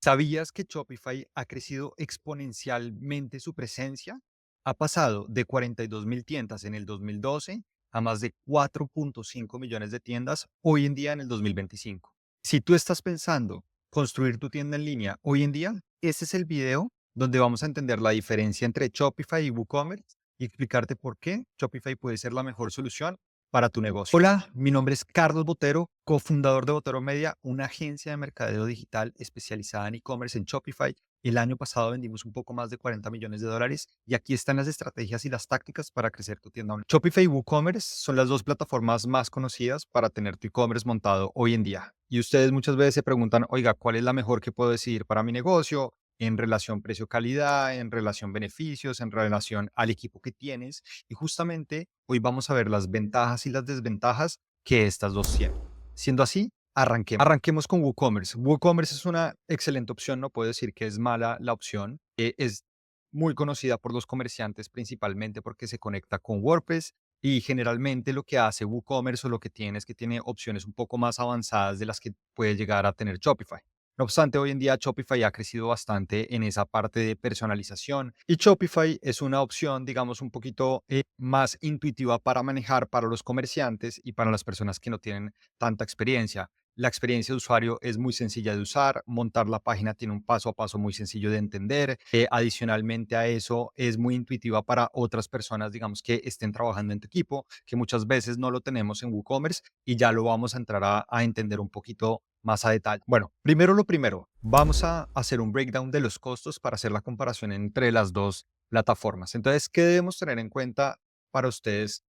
¿Sabías que Shopify ha crecido exponencialmente su presencia? Ha pasado de 42.000 tiendas en el 2012 a más de 4.5 millones de tiendas hoy en día en el 2025. Si tú estás pensando construir tu tienda en línea hoy en día, ese es el video donde vamos a entender la diferencia entre Shopify y WooCommerce y explicarte por qué Shopify puede ser la mejor solución para tu negocio. Hola, mi nombre es Carlos Botero, cofundador de Botero Media, una agencia de mercadeo digital especializada en e-commerce en Shopify. El año pasado vendimos un poco más de 40 millones de dólares y aquí están las estrategias y las tácticas para crecer tu tienda online. Shopify y WooCommerce son las dos plataformas más conocidas para tener tu e-commerce montado hoy en día. Y ustedes muchas veces se preguntan, oiga, ¿cuál es la mejor que puedo decidir para mi negocio? En relación precio-calidad, en relación beneficios, en relación al equipo que tienes. Y justamente hoy vamos a ver las ventajas y las desventajas que estas dos tienen. Siendo así, arranquemos. Arranquemos con WooCommerce. WooCommerce es una excelente opción, no puedo decir que es mala la opción. Es muy conocida por los comerciantes principalmente porque se conecta con WordPress y generalmente lo que hace WooCommerce o lo que tiene es que tiene opciones un poco más avanzadas de las que puede llegar a tener Shopify. No obstante, hoy en día Shopify ha crecido bastante en esa parte de personalización y Shopify es una opción, digamos, un poquito más intuitiva para manejar para los comerciantes y para las personas que no tienen tanta experiencia. La experiencia de usuario es muy sencilla de usar, montar la página tiene un paso a paso muy sencillo de entender. Adicionalmente a eso, es muy intuitiva para otras personas, digamos, que estén trabajando en tu equipo, que muchas veces no lo tenemos en WooCommerce y ya lo vamos a entrar a entender un poquito más a detalle. Bueno, primero lo primero, vamos a hacer un breakdown de los costos para hacer la comparación entre las dos plataformas. Entonces, ¿qué debemos tener en cuenta para ustedes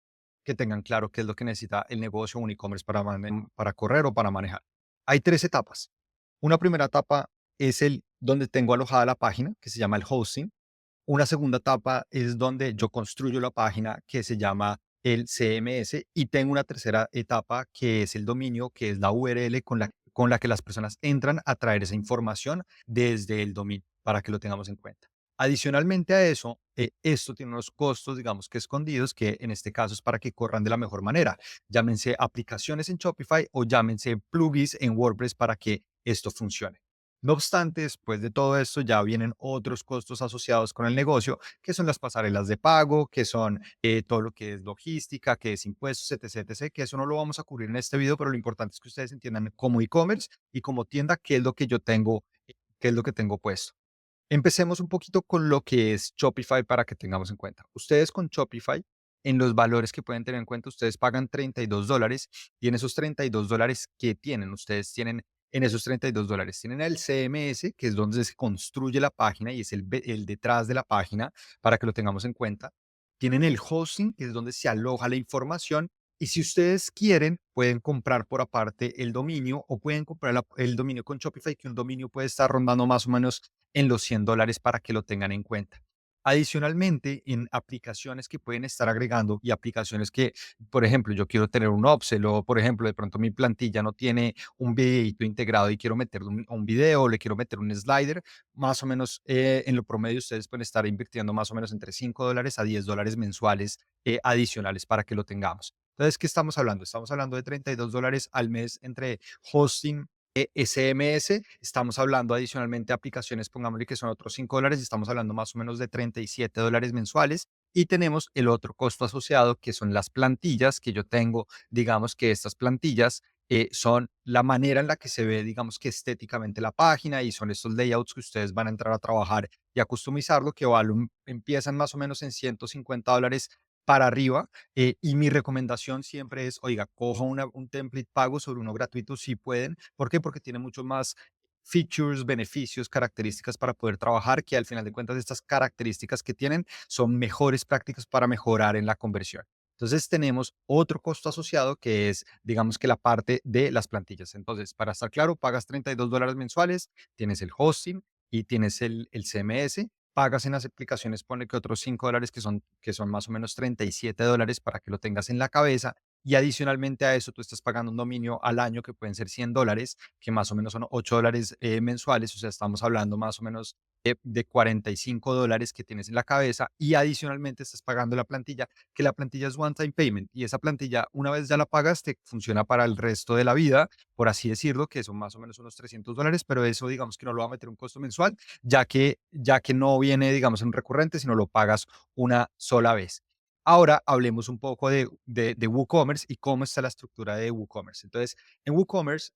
que tengan claro qué es lo que necesita el negocio, un e-commerce para correr o para manejar? Hay tres etapas. Una primera etapa es el donde tengo alojada la página, que se llama el hosting. Una segunda etapa es donde yo construyo la página, que se llama el CMS. Y tengo una tercera etapa, que es el dominio, que es la URL con la que las personas entran a traer esa información desde el dominio, para que lo tengamos en cuenta. Adicionalmente a eso, esto tiene unos costos, digamos que escondidos, que en este caso es para que corran de la mejor manera. Llámense aplicaciones en Shopify o llámense plugins en WordPress para que esto funcione. No obstante, después de todo esto ya vienen otros costos asociados con el negocio, que son las pasarelas de pago, que son todo lo que es logística, que es impuestos, etc, etc, que eso no lo vamos a cubrir en este video, pero lo importante es que ustedes entiendan como e-commerce y como tienda qué es lo que yo tengo, qué es lo que tengo puesto. Empecemos un poquito con lo que es Shopify para que tengamos en cuenta. Ustedes con Shopify, en los valores que pueden tener en cuenta, ustedes pagan $32 y en esos $32 que tienen, ustedes tienen en esos $32, tienen el CMS, que es donde se construye la página y es el detrás de la página para que lo tengamos en cuenta. Tienen el hosting, que es donde se aloja la información. Y si ustedes quieren, pueden comprar por aparte el dominio o pueden comprar el dominio con Shopify, que un dominio puede estar rondando más o menos en los $100 para que lo tengan en cuenta. Adicionalmente, en aplicaciones que pueden estar agregando y aplicaciones que, por ejemplo, yo quiero tener un Upsell o, por ejemplo, de pronto mi plantilla no tiene un videito integrado y quiero meterle un video, le quiero meter un slider, más o menos en lo promedio ustedes pueden estar invirtiendo más o menos entre $5 a $10 mensuales adicionales para que lo tengamos. Entonces, ¿qué estamos hablando? Estamos hablando de $32 al mes entre hosting, SMS, estamos hablando adicionalmente de aplicaciones, pongámosle que son otros $5, y estamos hablando más o menos de $37 mensuales. Y tenemos el otro costo asociado, que son las plantillas que yo tengo. Digamos que estas plantillas son la manera en la que se ve, digamos que estéticamente la página y son estos layouts que ustedes van a entrar a trabajar y a customizarlo, que empiezan más o menos en $150 para arriba. Y mi recomendación siempre es, oiga, coja un template pago sobre uno gratuito si pueden. ¿Por qué? Porque tiene mucho más features, beneficios, características para poder trabajar, que al final de cuentas estas características que tienen son mejores prácticas para mejorar en la conversión. Entonces tenemos otro costo asociado que es, digamos que la parte de las plantillas. Entonces, para estar claro, pagas $32 mensuales, tienes el hosting y tienes el CMS, pagas en las aplicaciones, pone que otros $5 que son más o menos $37 para que lo tengas en la cabeza. y adicionalmente a eso tú estás pagando un dominio al año que pueden ser $100, que más o menos son $8 mensuales, o sea, estamos hablando más o menos de $45 que tienes en la cabeza y adicionalmente estás pagando la plantilla, que la plantilla es one time payment y esa plantilla una vez ya la pagas te funciona para el resto de la vida, por así decirlo, que son más o menos unos $300, pero eso digamos que no lo va a meter un costo mensual, ya que no viene, digamos, en recurrente, sino lo pagas una sola vez. Ahora hablemos un poco de WooCommerce y cómo está la estructura de WooCommerce. Entonces, en WooCommerce,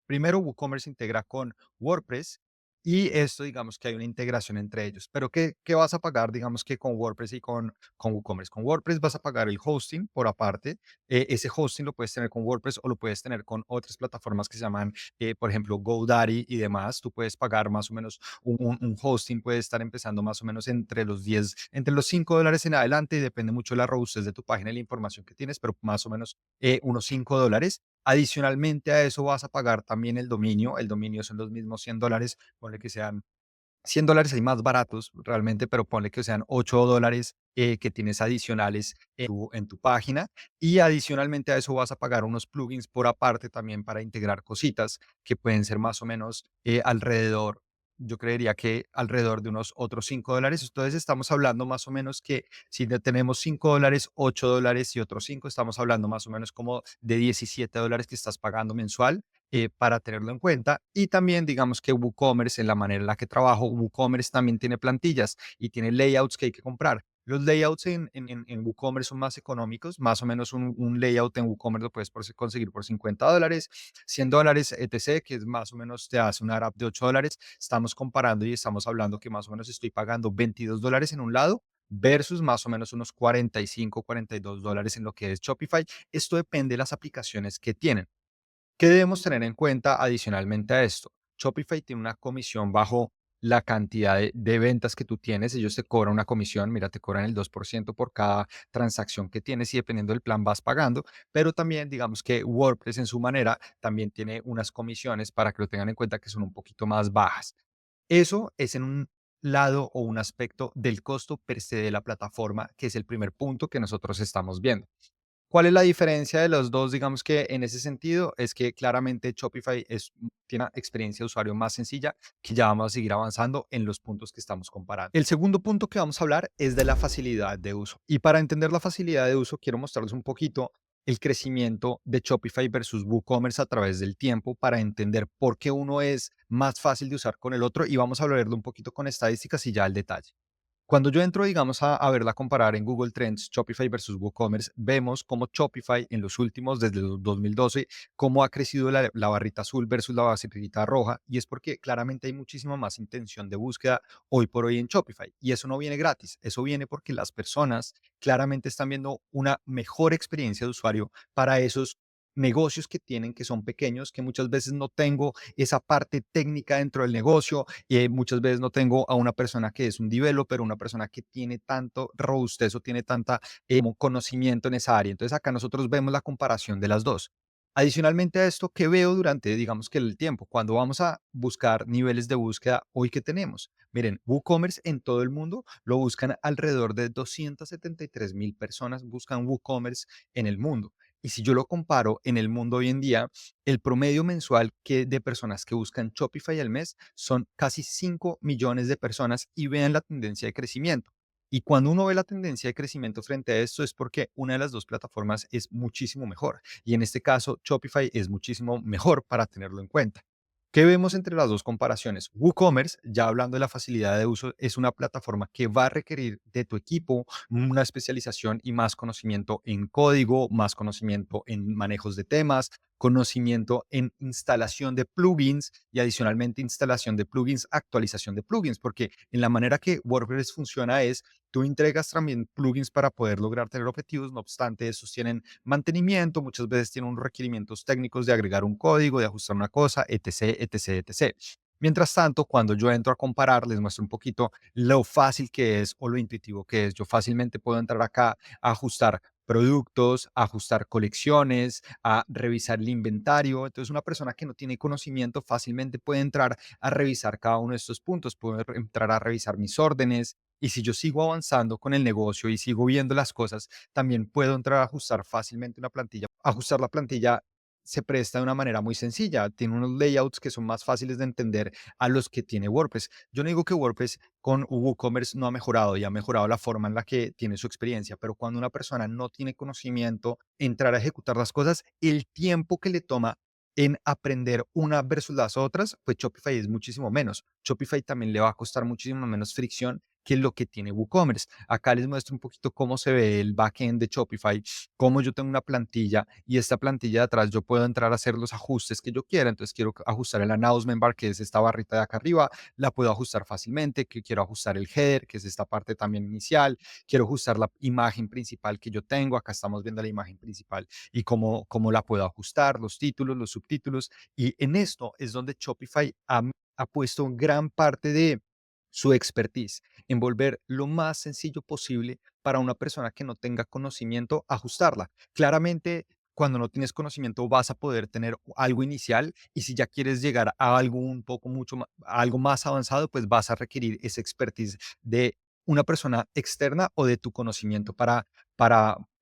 primero WooCommerce integra con WordPress y esto, digamos que hay una integración entre ellos. Pero ¿qué vas a pagar, digamos que con WordPress y con WooCommerce? Con WordPress vas a pagar el hosting por aparte. Ese hosting lo puedes tener con WordPress o lo puedes tener con otras plataformas que se llaman, por ejemplo, GoDaddy y demás. Tú puedes pagar más o menos un hosting, puede estar empezando más o menos entre los $5 en adelante y depende mucho de la robustez de tu página y la información que tienes, pero más o menos unos $5. Adicionalmente a eso vas a pagar también el dominio. El dominio son los mismos $100, ponle que sean $100, hay más baratos realmente, pero ponle que sean $8 que tienes adicionales en tu página. Y adicionalmente a eso vas a pagar unos plugins por aparte también para integrar cositas que pueden ser más o menos yo creería que alrededor de unos otros $5. Entonces estamos hablando más o menos que si tenemos $5, $8 y otros 5, estamos hablando más o menos como de $17 que estás pagando mensual para tenerlo en cuenta. Y también digamos que WooCommerce, en la manera en la que trabajo, WooCommerce también tiene plantillas y tiene layouts que hay que comprar. Los layouts en WooCommerce son más económicos, más o menos un layout en WooCommerce lo puedes conseguir por $50, $100, etc., que es más o menos te hace una app de $8. Estamos comparando y estamos hablando que más o menos estoy pagando $22 en un lado versus más o menos unos 45, $42 en lo que es Shopify. Esto depende de las aplicaciones que tienen. ¿Qué debemos tener en cuenta adicionalmente a esto? Shopify tiene una comisión bajo la cantidad de ventas que tú tienes. Ellos te cobran una comisión, mira, te cobran el 2% por cada transacción que tienes y dependiendo del plan vas pagando. Pero también digamos que WordPress en su manera también tiene unas comisiones para que lo tengan en cuenta que son un poquito más bajas. Eso es en un lado o un aspecto del costo per se de la plataforma, que es el primer punto que nosotros estamos viendo. ¿Cuál es la diferencia de los dos? Digamos que en ese sentido es que claramente Shopify tiene una experiencia de usuario más sencilla, que ya vamos a seguir avanzando en los puntos que estamos comparando. El segundo punto que vamos a hablar es de la facilidad de uso. Y para entender la facilidad de uso, quiero mostrarles un poquito el crecimiento de Shopify versus WooCommerce a través del tiempo para entender por qué uno es más fácil de usar con el otro y vamos a hablarlo un poquito con estadísticas y ya el detalle. Cuando yo entro, digamos, a verla comparar en Google Trends, Shopify versus WooCommerce, vemos cómo Shopify en los últimos, desde el 2012, cómo ha crecido la barrita azul versus la barrita roja, y es porque claramente hay muchísima más intención de búsqueda hoy por hoy en Shopify, y eso no viene gratis, eso viene porque las personas claramente están viendo una mejor experiencia de usuario para esos negocios que tienen, que son pequeños, que muchas veces no tengo esa parte técnica dentro del negocio, muchas veces no tengo a una persona que es un developer, una persona que tiene tanto robustez o tiene tanta como conocimiento en esa área. Entonces acá nosotros vemos la comparación de las dos. Adicionalmente a esto, que veo durante, digamos que el tiempo, cuando vamos a buscar niveles de búsqueda, hoy que tenemos. Miren, WooCommerce en todo el mundo lo buscan alrededor de 273,000 personas buscan WooCommerce en el mundo. Y si yo lo comparo en el mundo hoy en día, el promedio mensual de personas que buscan Shopify al mes son casi 5 millones de personas y vean la tendencia de crecimiento. Y cuando uno ve la tendencia de crecimiento frente a esto es porque una de las dos plataformas es muchísimo mejor. Y en este caso, Shopify es muchísimo mejor para tenerlo en cuenta. ¿Qué vemos entre las dos comparaciones? WooCommerce, ya hablando de la facilidad de uso, es una plataforma que va a requerir de tu equipo una especialización y más conocimiento en código, más conocimiento en manejos de temas, conocimiento en instalación de plugins y adicionalmente instalación de plugins, actualización de plugins, porque en la manera que WordPress funciona es, tú entregas también plugins para poder lograr tener objetivos, no obstante, esos tienen mantenimiento, muchas veces tienen unos requerimientos técnicos de agregar un código, de ajustar una cosa, etc., etc., etc. Mientras tanto, cuando yo entro a comparar, les muestro un poquito lo fácil que es o lo intuitivo que es. Yo fácilmente puedo entrar acá a ajustar productos, a ajustar colecciones, a revisar el inventario. Entonces, una persona que no tiene conocimiento fácilmente puede entrar a revisar cada uno de estos puntos. Puedo entrar a revisar mis órdenes, Y si yo sigo avanzando con el negocio y sigo viendo las cosas, también puedo entrar a ajustar fácilmente una plantilla. Ajustar la plantilla se presta de una manera muy sencilla. Tiene unos layouts que son más fáciles de entender a los que tiene WordPress. Yo no digo que WordPress con WooCommerce no ha mejorado y ha mejorado la forma en la que tiene su experiencia, pero cuando una persona no tiene conocimiento, entrar a ejecutar las cosas, el tiempo que le toma en aprender una versus las otras, pues Shopify es muchísimo menos. Shopify también le va a costar muchísimo menos fricción que lo que tiene WooCommerce. Acá les muestro un poquito cómo se ve el backend de Shopify, cómo yo tengo una plantilla y esta plantilla de atrás yo puedo entrar a hacer los ajustes que yo quiera. Entonces quiero ajustar el announcement bar, que es esta barrita de acá arriba, la puedo ajustar fácilmente, que quiero ajustar el header, que es esta parte también inicial, quiero ajustar la imagen principal que yo tengo, acá estamos viendo la imagen principal y cómo la puedo ajustar, los títulos, los subtítulos, y en esto es donde Shopify ha puesto gran parte de su expertise en volver lo más sencillo posible para una persona que no tenga conocimiento, ajustarla. Claramente, cuando no tienes conocimiento vas a poder tener algo inicial y si ya quieres llegar a algo un poco mucho más, algo más avanzado, pues vas a requerir esa expertise de una persona externa o de tu conocimiento para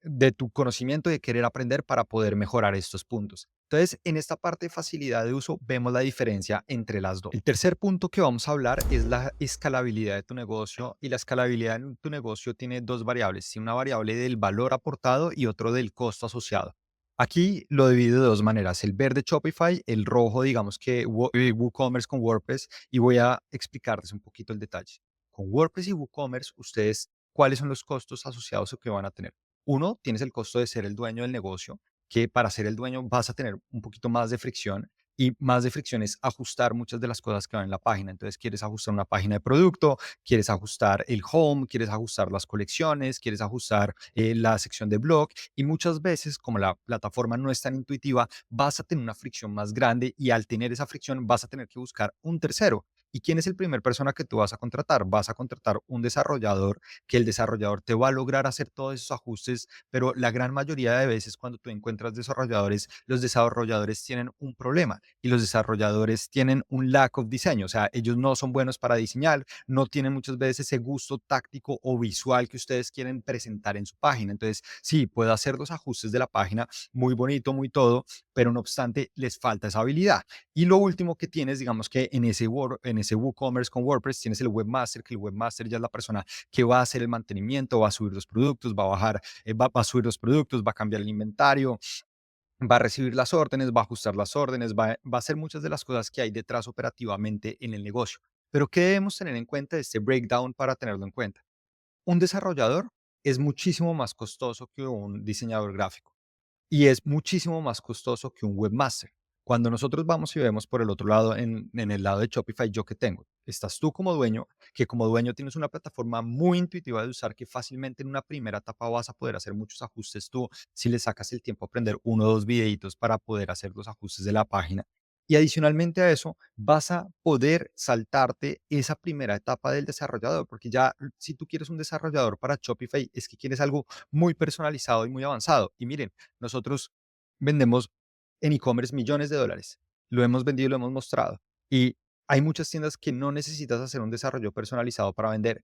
de tu conocimiento de querer aprender para poder mejorar estos puntos. Entonces, en esta parte de facilidad de uso vemos la diferencia entre las dos. El tercer punto que vamos a hablar es la escalabilidad de tu negocio y la escalabilidad en tu negocio tiene dos variables, ¿sí? Una variable del valor aportado y otro del costo asociado. Aquí lo divido de dos maneras, el verde Shopify, el rojo, digamos que WooCommerce con WordPress, y voy a explicarles un poquito el detalle. Con WordPress y WooCommerce, ustedes, ¿cuáles son los costos asociados que van a tener? Uno, tienes el costo de ser el dueño del negocio, que para ser el dueño vas a tener un poquito más de fricción y más de fricción es ajustar muchas de las cosas que van en la página. Entonces, quieres ajustar una página de producto, quieres ajustar el home, quieres ajustar las colecciones, quieres ajustar la sección de blog y muchas veces, como la plataforma no es tan intuitiva, vas a tener una fricción más grande y al tener esa fricción vas a tener que buscar un tercero. ¿Y quién es el primer persona que tú vas a contratar? Vas a contratar un desarrollador, que el desarrollador te va a lograr hacer todos esos ajustes, pero la gran mayoría de veces cuando tú encuentras desarrolladores, los desarrolladores tienen un problema y los desarrolladores tienen un lack of diseño, o sea, ellos no son buenos para diseñar, no tienen muchas veces ese gusto táctico o visual que ustedes quieren presentar en su página. Entonces, sí, puedo hacer los ajustes de la página, muy bonito, muy todo, pero no obstante, les falta esa habilidad. Y lo último que tienes, digamos que en ese WooCommerce con WordPress, tienes el webmaster, que el webmaster ya es la persona que va a hacer el mantenimiento, va a subir los productos, va a bajar, va a subir los productos, va a cambiar el inventario, va a recibir las órdenes, va a ajustar las órdenes, va a hacer muchas de las cosas que hay detrás operativamente en el negocio. Pero ¿qué debemos tener en cuenta de este breakdown para tenerlo en cuenta? Un desarrollador es muchísimo más costoso que un diseñador gráfico y es muchísimo más costoso que un webmaster. Cuando nosotros vamos y vemos por el otro lado, en el lado de Shopify, ¿yo qué tengo? Estás tú como dueño, que como dueño tienes una plataforma muy intuitiva de usar, que fácilmente en una primera etapa vas a poder hacer muchos ajustes tú, si le sacas el tiempo a aprender uno o dos videitos para poder hacer los ajustes de la página. Y adicionalmente a eso, vas a poder saltarte esa primera etapa del desarrollador, porque ya si tú quieres un desarrollador para Shopify, es que quieres algo muy personalizado y muy avanzado. Y miren, nosotros vendemos en e-commerce millones de dólares. Lo hemos vendido y lo hemos mostrado. Y hay muchas tiendas que no necesitas hacer un desarrollo personalizado para vender.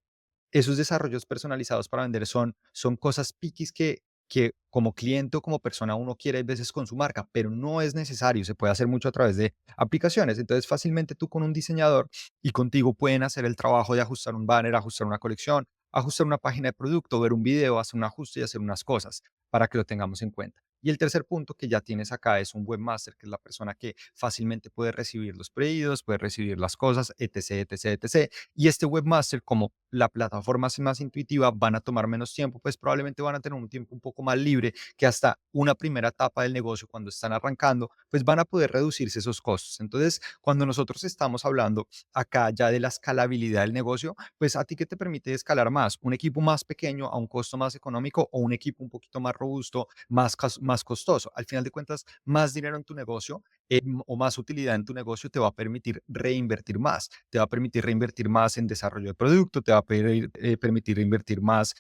Esos desarrollos personalizados para vender son cosas piquis que como cliente o como persona uno quiere a veces con su marca, pero no es necesario. Se puede hacer mucho a través de aplicaciones. Entonces, fácilmente tú con un diseñador y contigo pueden hacer el trabajo de ajustar un banner, ajustar una colección, ajustar una página de producto, ver un video, hacer un ajuste y hacer unas cosas para que lo tengamos en cuenta. Y el tercer punto que ya tienes acá es un webmaster, que es la persona que fácilmente puede recibir los pedidos, puede recibir las cosas, etc, etc, etc. Y este webmaster, como la plataforma es más intuitiva, van a tomar menos tiempo, pues probablemente van a tener un tiempo un poco más libre que hasta una primera etapa del negocio cuando están arrancando, pues van a poder reducirse esos costos. Entonces, cuando nosotros estamos hablando acá ya de la escalabilidad del negocio, pues a ti qué te permite escalar más, un equipo más pequeño a un costo más económico o un equipo un poquito más robusto, más costoso. Al final de cuentas, más dinero en tu negocio o más utilidad en tu negocio te va a permitir reinvertir más, te va a permitir reinvertir más en desarrollo de producto, te va a permitir reinvertir más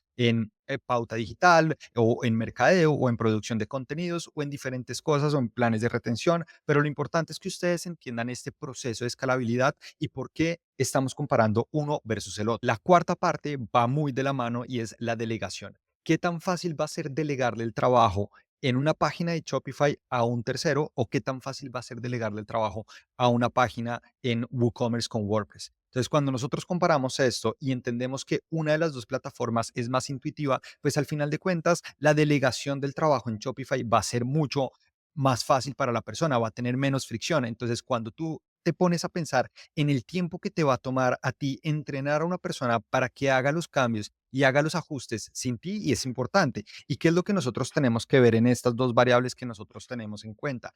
pauta digital o en mercadeo o en producción de contenidos o en diferentes cosas o en planes de retención, pero lo importante es que ustedes entiendan este proceso de escalabilidad y por qué estamos comparando uno versus el otro. La cuarta parte va muy de la mano y es la delegación. ¿Qué tan fácil va a ser delegarle el trabajo en una página de Shopify a un tercero o qué tan fácil va a ser delegarle el trabajo a una página en WooCommerce con WordPress? Entonces, cuando nosotros comparamos esto y entendemos que una de las dos plataformas es más intuitiva, pues al final de cuentas, la delegación del trabajo en Shopify va a ser mucho más fácil para la persona, va a tener menos fricción. Entonces, cuando tú te pones a pensar en el tiempo que te va a tomar a ti entrenar a una persona para que haga los cambios y haga los ajustes sin ti, y es importante. ¿Y qué es lo que nosotros tenemos que ver en estas dos variables que nosotros tenemos en cuenta?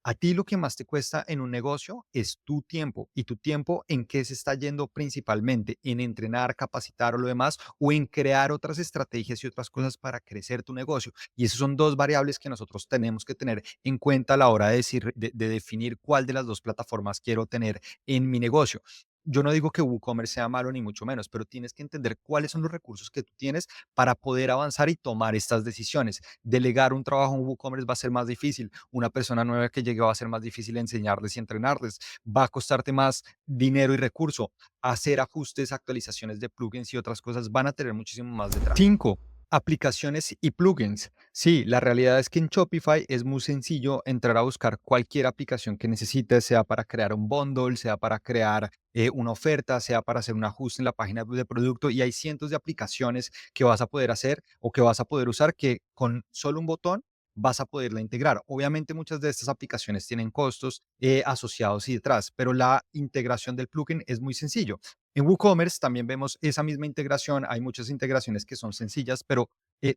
A ti lo que más te cuesta en un negocio es tu tiempo y tu tiempo en qué se está yendo principalmente, en entrenar, capacitar o lo demás, o en crear otras estrategias y otras cosas para crecer tu negocio. Y esas son dos variables que nosotros tenemos que tener en cuenta a la hora de, decir, de definir cuál de las dos plataformas quiero tener en mi negocio. Yo no digo que WooCommerce sea malo ni mucho menos, pero tienes que entender cuáles son los recursos que tú tienes para poder avanzar y tomar estas decisiones. Delegar un trabajo en WooCommerce va a ser más difícil. Una persona nueva que llegue va a ser más difícil enseñarles y entrenarles. Va a costarte más dinero y recurso. Hacer ajustes, actualizaciones de plugins y otras cosas van a tener muchísimo más detrás. 5. Aplicaciones y plugins. Sí, la realidad es que en Shopify es muy sencillo entrar a buscar cualquier aplicación que necesites, sea para crear un bundle, sea para crear una oferta, sea para hacer un ajuste en la página de producto, y hay cientos de aplicaciones que vas a poder hacer o que vas a poder usar que con solo un botón vas a poderla integrar. Obviamente muchas de estas aplicaciones tienen costos asociados y detrás, pero la integración del plugin es muy sencillo. En WooCommerce también vemos esa misma integración. Hay muchas integraciones que son sencillas, pero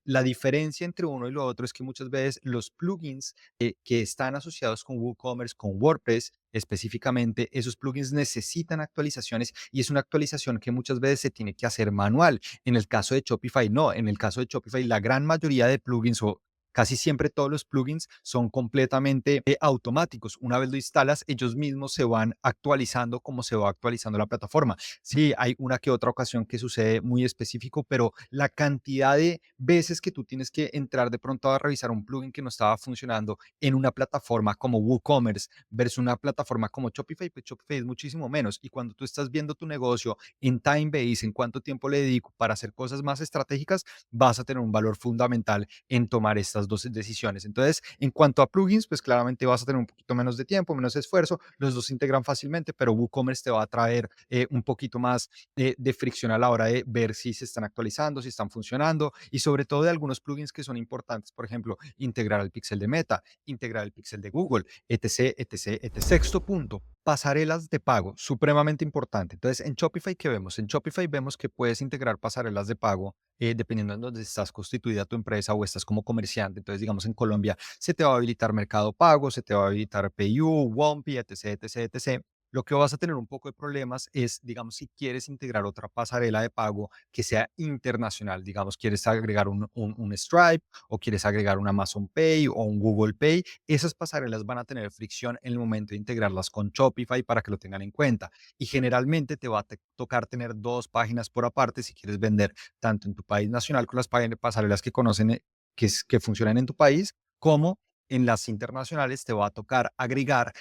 la diferencia entre uno y lo otro es que muchas veces los plugins que están asociados con WooCommerce, con WordPress específicamente, esos plugins necesitan actualizaciones y es una actualización que muchas veces se tiene que hacer manual. En el caso de Shopify, no. En el caso de Shopify, la gran mayoría de plugins o casi siempre todos los plugins son completamente automáticos. Una vez lo instalas, ellos mismos se van actualizando como se va actualizando la plataforma. Sí, hay una que otra ocasión que sucede muy específico, pero la cantidad de veces que tú tienes que entrar de pronto a revisar un plugin que no estaba funcionando en una plataforma como WooCommerce versus una plataforma como Shopify, pues Shopify es muchísimo menos. Y cuando tú estás viendo tu negocio en time base, en cuánto tiempo le dedico para hacer cosas más estratégicas, vas a tener un valor fundamental en tomar estas dos decisiones. Entonces, en cuanto a plugins, pues claramente vas a tener un poquito menos de tiempo, menos esfuerzo, los dos se integran fácilmente, pero WooCommerce te va a traer un poquito más de fricción a la hora de ver si se están actualizando, si están funcionando y sobre todo de algunos plugins que son importantes, por ejemplo, integrar el pixel de Meta, integrar el pixel de Google, etc, etc, etc. Sexto punto, pasarelas de pago, supremamente importante. Entonces, en Shopify, ¿qué vemos? En Shopify vemos que puedes integrar pasarelas de pago dependiendo de dónde estás constituida tu empresa o estás como comerciante. Entonces, digamos, en Colombia se te va a habilitar Mercado Pago, se te va a habilitar PayU, Wompi, etc, etc, etc. Lo que vas a tener un poco de problemas es, digamos, si quieres integrar otra pasarela de pago que sea internacional, digamos, quieres agregar un Stripe o quieres agregar un Amazon Pay o un Google Pay, esas pasarelas van a tener fricción en el momento de integrarlas con Shopify para que lo tengan en cuenta. Y generalmente te va a tocar tener dos páginas por aparte si quieres vender tanto en tu país nacional con las pasarelas que conocen, que funcionan en tu país, como en las internacionales te va a tocar agregar,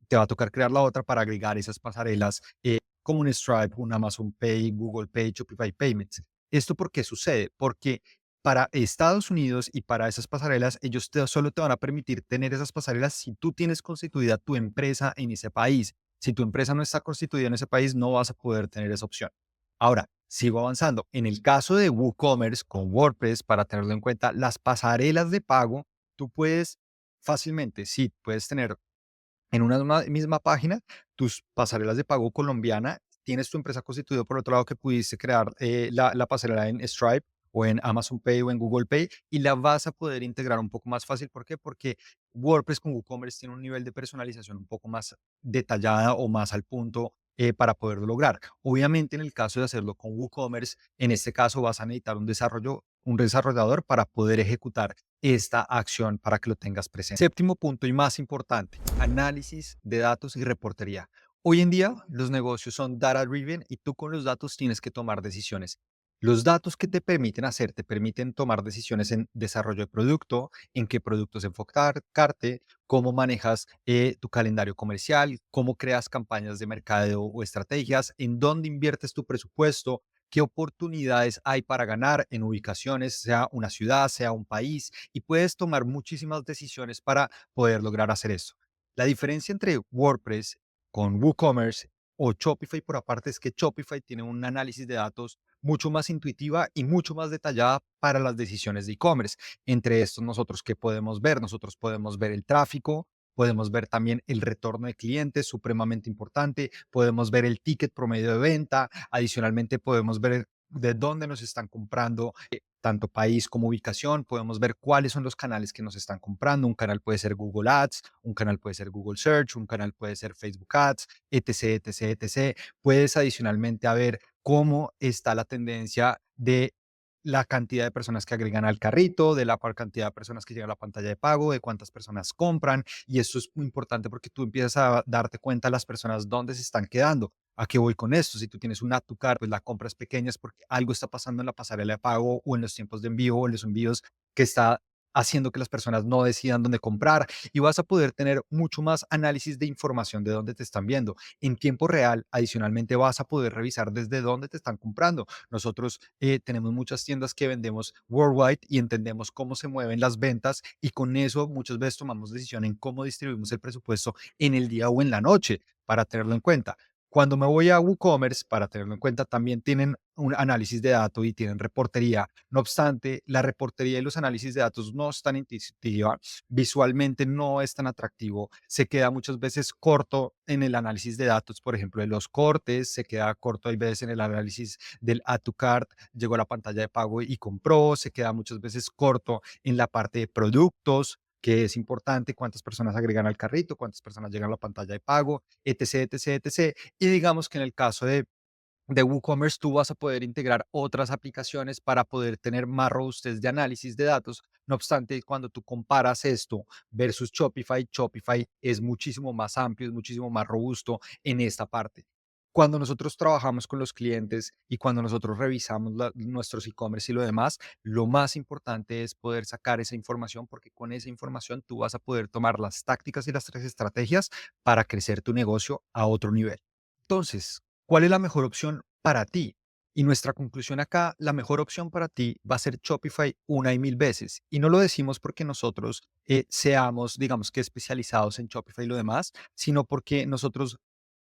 te va a tocar crear la otra para agregar esas pasarelas como un Stripe, un Amazon Pay, Google Pay, Shopify Payments. ¿Esto por qué sucede? Porque para Estados Unidos y para esas pasarelas, ellos solo te van a permitir tener esas pasarelas si tú tienes constituida tu empresa en ese país. Si tu empresa no está constituida en ese país, no vas a poder tener esa opción. Ahora, sigo avanzando. En el caso de WooCommerce con WordPress, para tenerlo en cuenta, las pasarelas de pago, tú puedes fácilmente, sí, puedes tener en una misma página tus pasarelas de pago colombiana, tienes tu empresa constituida por otro lado que pudiste crear la pasarela en Stripe o en Amazon Pay o en Google Pay y la vas a poder integrar un poco más fácil. ¿Por qué? Porque WordPress con WooCommerce tiene un nivel de personalización un poco más detallada o más al punto para poderlo lograr. Obviamente en el caso de hacerlo con WooCommerce, en este caso vas a necesitar un desarrollador para poder ejecutar esta acción para que lo tengas presente. Séptimo punto y más importante, análisis de datos y reportería. Hoy en día los negocios son data driven y tú con los datos tienes que tomar decisiones. Los datos que te permiten hacer, te permiten tomar decisiones en desarrollo de producto, en qué productos enfocarte, cómo manejas tu calendario comercial, cómo creas campañas de mercadeo o estrategias, en dónde inviertes tu presupuesto, qué oportunidades hay para ganar en ubicaciones, sea una ciudad, sea un país, y puedes tomar muchísimas decisiones para poder lograr hacer eso. La diferencia entre WordPress con WooCommerce o Shopify por aparte es que Shopify tiene un análisis de datos mucho más intuitiva y mucho más detallada para las decisiones de e-commerce. Entre estos, nosotros, ¿qué podemos ver? Nosotros podemos ver el tráfico, podemos ver también el retorno de clientes, supremamente importante, podemos ver el ticket promedio de venta, adicionalmente podemos ver de dónde nos están comprando, tanto país como ubicación, podemos ver cuáles son los canales que nos están comprando. Un canal puede ser Google Ads, un canal puede ser Google Search, un canal puede ser Facebook Ads, etc, etc, etc. Puedes adicionalmente a ver cómo está la tendencia de la cantidad de personas que agregan al carrito, de la cantidad de personas que llegan a la pantalla de pago, de cuántas personas compran. Y eso es muy importante porque tú empiezas a darte cuenta de las personas dónde se están quedando. ¿A qué voy con esto? Si tú tienes un add to cart, pues la compra es pequeña es porque algo está pasando en la pasarela de pago o en los tiempos de envío o en los envíos que está haciendo que las personas no decidan dónde comprar, y vas a poder tener mucho más análisis de información de dónde te están viendo en tiempo real. Adicionalmente, vas a poder revisar desde dónde te están comprando. Nosotros tenemos muchas tiendas que vendemos worldwide y entendemos cómo se mueven las ventas, y con eso muchas veces tomamos decisión en cómo distribuimos el presupuesto en el día o en la noche para tenerlo en cuenta. Cuando me voy a WooCommerce, para tenerlo en cuenta, también tienen un análisis de datos y tienen reportería. No obstante, la reportería y los análisis de datos no están intuitiva, visualmente no es tan atractivo, se queda muchas veces corto en el análisis de datos, por ejemplo, de los cortes, se queda corto hay veces en el análisis del add to cart, llegó a la pantalla de pago y compró, se queda muchas veces corto en la parte de productos, que es importante, cuántas personas agregan al carrito, cuántas personas llegan a la pantalla de pago, etc, etc, etc. Y digamos que en el caso de WooCommerce tú vas a poder integrar otras aplicaciones para poder tener más robustez de análisis de datos. No obstante, cuando tú comparas esto versus Shopify, Shopify es muchísimo más amplio, es muchísimo más robusto en esta parte. Cuando nosotros trabajamos con los clientes y cuando nosotros revisamos nuestros e-commerce y lo demás, lo más importante es poder sacar esa información, porque con esa información tú vas a poder tomar las tácticas y las tres estrategias para crecer tu negocio a otro nivel. Entonces, ¿cuál es la mejor opción para ti? Y nuestra conclusión acá, la mejor opción para ti va a ser Shopify una y mil veces. Y no lo decimos porque nosotros seamos, digamos que especializados en Shopify y lo demás, sino porque nosotros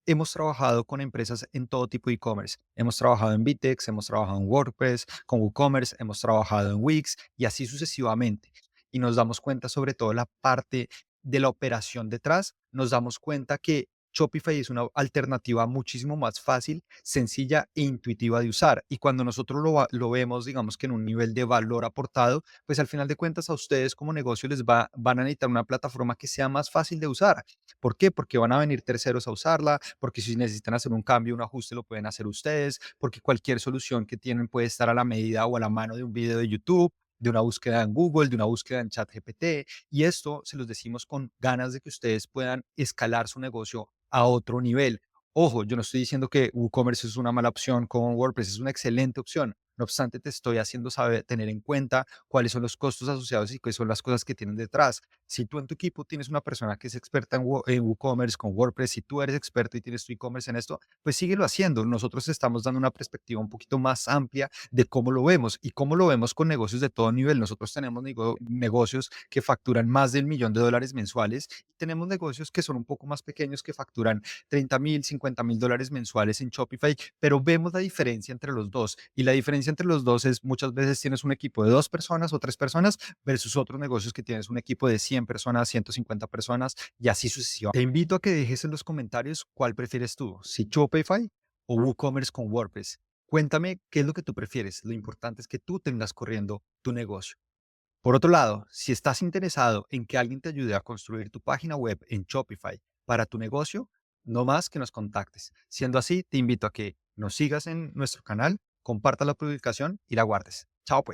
hemos trabajado con empresas en todo tipo de e-commerce. Hemos trabajado en Vitex, hemos trabajado en WordPress, con WooCommerce, hemos trabajado en Wix y así sucesivamente. Y nos damos cuenta sobre todo la parte de la operación detrás, nos damos cuenta que Shopify es una alternativa muchísimo más fácil, sencilla e intuitiva de usar. Y cuando nosotros lo vemos, digamos que en un nivel de valor aportado, pues al final de cuentas a ustedes como negocio van a necesitar una plataforma que sea más fácil de usar. ¿Por qué? Porque van a venir terceros a usarla, porque si necesitan hacer un cambio, un ajuste, lo pueden hacer ustedes, porque cualquier solución que tienen puede estar a la medida o a la mano de un video de YouTube, de una búsqueda en Google, de una búsqueda en ChatGPT. Y esto se los decimos con ganas de que ustedes puedan escalar su negocio a otro nivel. Ojo, yo no estoy diciendo que WooCommerce es una mala opción con WordPress, es una excelente opción. No obstante, te estoy haciendo saber, tener en cuenta cuáles son los costos asociados y qué son las cosas que tienen detrás. Si tú en tu equipo tienes una persona que es experta en WooCommerce con WordPress, si tú eres experto y tienes tu e-commerce en esto, pues síguelo haciendo. Nosotros estamos dando una perspectiva un poquito más amplia de cómo lo vemos y cómo lo vemos con negocios de todo nivel. Nosotros tenemos negocios que facturan más del millón de dólares mensuales, y tenemos negocios que son un poco más pequeños que facturan 30,000, 50,000 dólares mensuales en Shopify, pero vemos la diferencia entre los dos. Y la diferencia entre los dos es muchas veces tienes un equipo de 2 personas o 3 personas versus otros negocios que tienes un equipo de 100 personas, 150 personas y así sucesivamente. Te invito a que dejes en los comentarios cuál prefieres tú, si Shopify o WooCommerce con WordPress. Cuéntame qué es lo que tú prefieres. Lo importante es que tú tengas corriendo tu negocio. Por otro lado, si estás interesado en que alguien te ayude a construir tu página web en Shopify para tu negocio, no más que nos contactes. Siendo así, te invito a que nos sigas en nuestro canal, compartas la publicación y la guardes. Chao, pues.